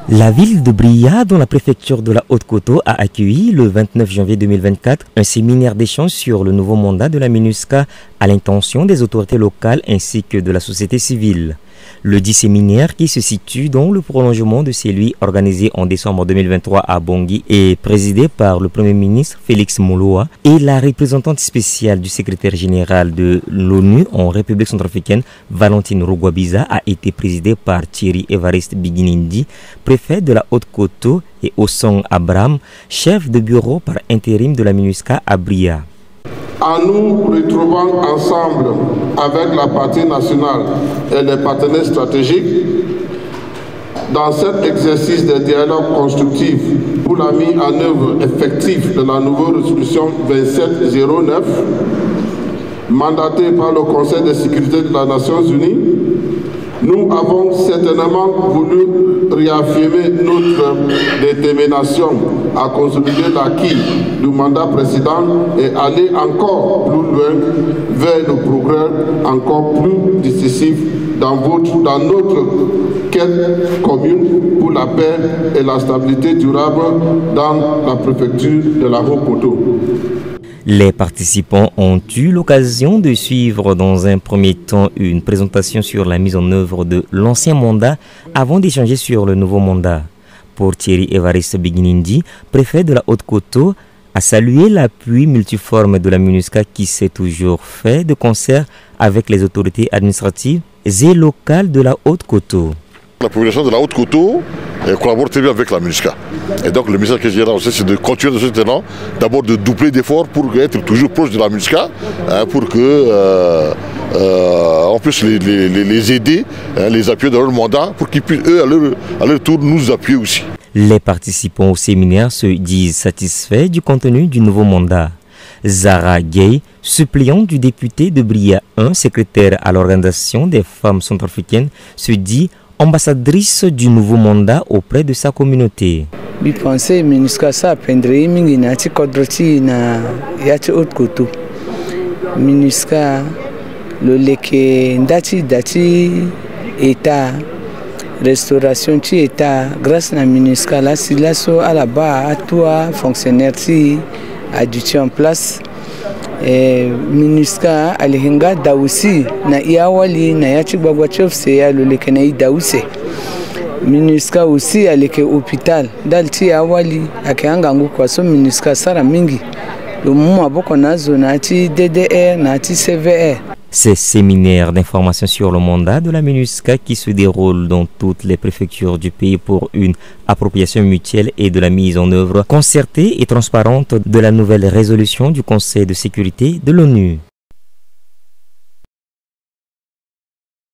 La ville de Bria, dans la préfecture de la Haute-Koto, a accueilli le 29 janvier 2024 un séminaire d'échange sur le nouveau mandat de la MINUSCA à l'intention des autorités locales ainsi que de la société civile. Le dit séminaire, qui se situe dans le prolongement de celui organisé en décembre 2023 à Bangui, est présidé par le Premier ministre Félix Moloa et la représentante spéciale du secrétaire général de l'ONU en République centrafricaine, Valentine Rugwabiza, a été présidé par Thierry Évariste Biginindi, préfet de la Haute-Koto, et Osong Abraham, chef de bureau par intérim de la MINUSCA à Bria. En nous retrouvant ensemble avec la partie nationale et les partenaires stratégiques dans cet exercice de dialogue constructif pour la mise en œuvre effective de la nouvelle résolution 2709, mandatée par le Conseil de sécurité de las Nations Unies, nous avons certainement voulu réaffirmer notre détermination à consolider l'acquis du mandat précédent et aller encore plus loin vers le progrès encore plus décisif dans notre quête commune pour la paix et la stabilité durable dans la préfecture de la Haute-Koto. Les participants ont eu l'occasion de suivre dans un premier temps une présentation sur la mise en œuvre de l'ancien mandat avant d'échanger sur le nouveau mandat. Pour Thierry Évariste Biginindi, préfet de la Haute-Koto, a salué l'appui multiforme de la MINUSCA qui s'est toujours fait de concert avec les autorités administratives et locales de la Haute-Koto. La population de la Haute-Koto collabore très bien avec la MINUSCA. Et donc le message que j'ai là, c'est de continuer de ce terrain, d'abord de doubler d'efforts pour être toujours proche de la MINUSCA, pour que on puisse les aider, les appuyer dans leur mandat, pour qu'ils puissent eux à leur tour nous appuyer aussi. Les participants au séminaire se disent satisfaits du contenu du nouveau mandat. Zara Gay, suppléante du député de Bria 1, secrétaire à l'Organisation des femmes centrafricaines, se dit ambassadrice du nouveau mandat auprès de sa communauté. Je pense que MINUSCA apprendrait mingi kodroti na yati Haute-Koto. MINUSCA le leke ndati état restauration ti état grâce na MINUSCA là si là so à la bas à toi fonctionnaire ti adduit en place. MINUSCA alihinga dausi na iawali na yachi bagwachofse ya loleke na idause. MINUSCA aussi aleke hôpital dalti awali akianga ngukwa so MINUSCA sara mingi lo mumu aboko nazo na ti DDR na ti CVR. Ces séminaires d'information sur le mandat de la MINUSCA qui se déroulent dans toutes les préfectures du pays pour une appropriation mutuelle et de la mise en œuvre concertée et transparente de la nouvelle résolution du Conseil de sécurité de l'ONU.